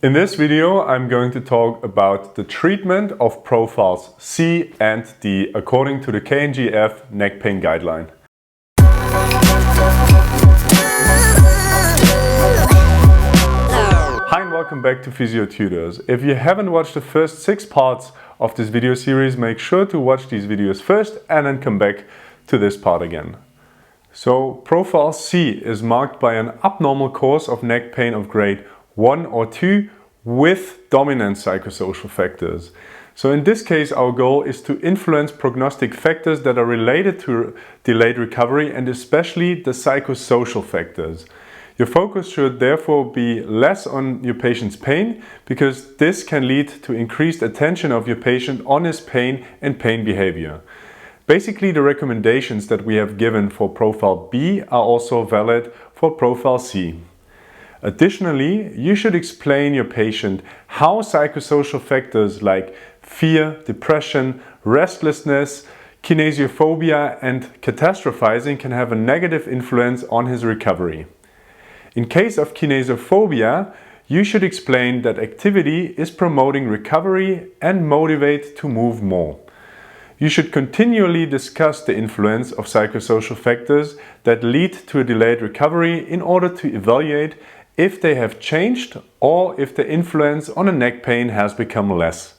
In this video, I'm going to talk about the treatment of profiles C and D according to the KNGF Neck Pain Guideline. Hi and welcome back to Physiotutors. If you haven't watched the first 6 parts of this video series, make sure to watch these videos first and then come back to this part again. So, profile C is marked by an abnormal course of neck pain of grade 1 or 2 with dominant psychosocial factors. So in this case, our goal is to influence prognostic factors that are related to delayed recovery and especially the psychosocial factors. Your focus should therefore be less on your patient's pain, because this can lead to increased attention of your patient on his pain and pain behavior. Basically, the recommendations that we have given for profile B are also valid for profile C. Additionally, you should explain your patient how psychosocial factors like fear, depression, restlessness, kinesiophobia and catastrophizing can have a negative influence on his recovery. In case of kinesiophobia, you should explain that activity is promoting recovery and motivate to move more. You should continually discuss the influence of psychosocial factors that lead to a delayed recovery in order to evaluate if they have changed or if the influence on a neck pain has become less.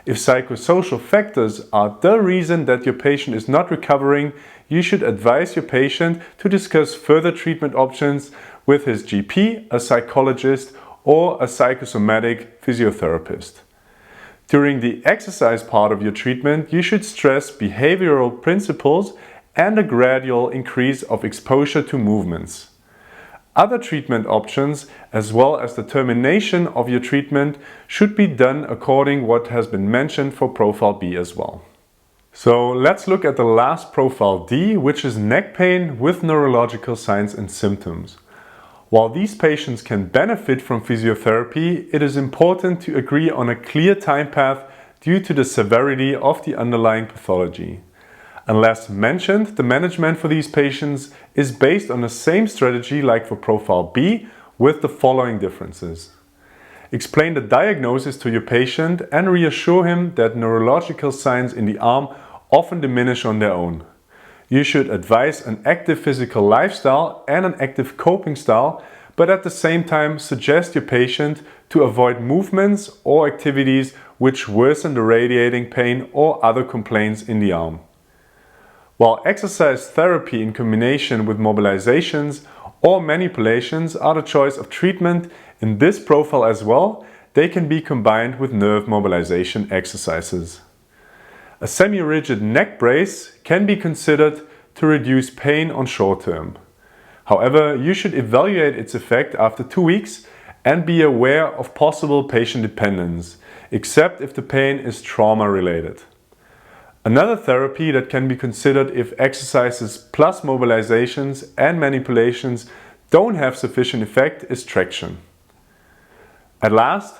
If psychosocial factors are the reason that your patient is not recovering, you should advise your patient to discuss further treatment options with his GP, a psychologist, or a psychosomatic physiotherapist. During the exercise part of your treatment, you should stress behavioral principles and a gradual increase of exposure to movements. Other treatment options, as well as the termination of your treatment, should be done according to what has been mentioned for profile B as well. So let's look at the last profile D, which is neck pain with neurological signs and symptoms. While these patients can benefit from physiotherapy, it is important to agree on a clear time path due to the severity of the underlying pathology. Unless mentioned, the management for these patients is based on the same strategy like for profile B, with the following differences. Explain the diagnosis to your patient and reassure him that neurological signs in the arm often diminish on their own. You should advise an active physical lifestyle and an active coping style, but at the same time suggest your patient to avoid movements or activities which worsen the radiating pain or other complaints in the arm. While exercise therapy in combination with mobilizations or manipulations are the choice of treatment in this profile as well, they can be combined with nerve mobilization exercises. A semi-rigid neck brace can be considered to reduce pain on short term. However, you should evaluate its effect after 2 weeks and be aware of possible patient dependence, except if the pain is trauma related. Another therapy that can be considered if exercises plus mobilizations and manipulations don't have sufficient effect is traction. At last,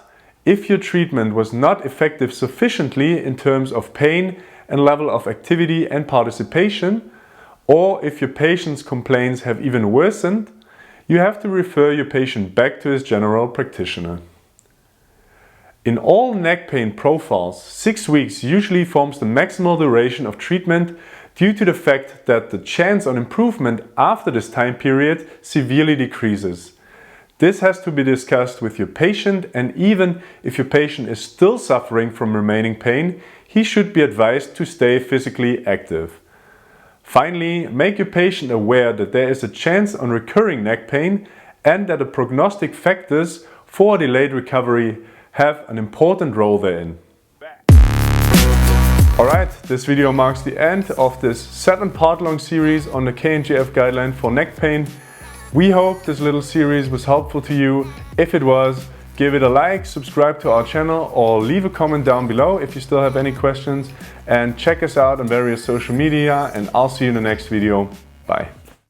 if your treatment was not effective sufficiently in terms of pain and level of activity and participation, or if your patient's complaints have even worsened, you have to refer your patient back to his general practitioner. In all neck pain profiles, 6 weeks usually forms the maximal duration of treatment due to the fact that the chance on improvement after this time period severely decreases. This has to be discussed with your patient, and even if your patient is still suffering from remaining pain, he should be advised to stay physically active. Finally, make your patient aware that there is a chance on recurring neck pain and that the prognostic factors for delayed recovery have an important role therein. Alright, this video marks the end of this 7-part long series on the KNGF guideline for neck pain. We hope this little series was helpful to you. If it was, give it a like, subscribe to our channel, or leave a comment down below if you still have any questions, and check us out on various social media, and I'll see you in the next video. Bye.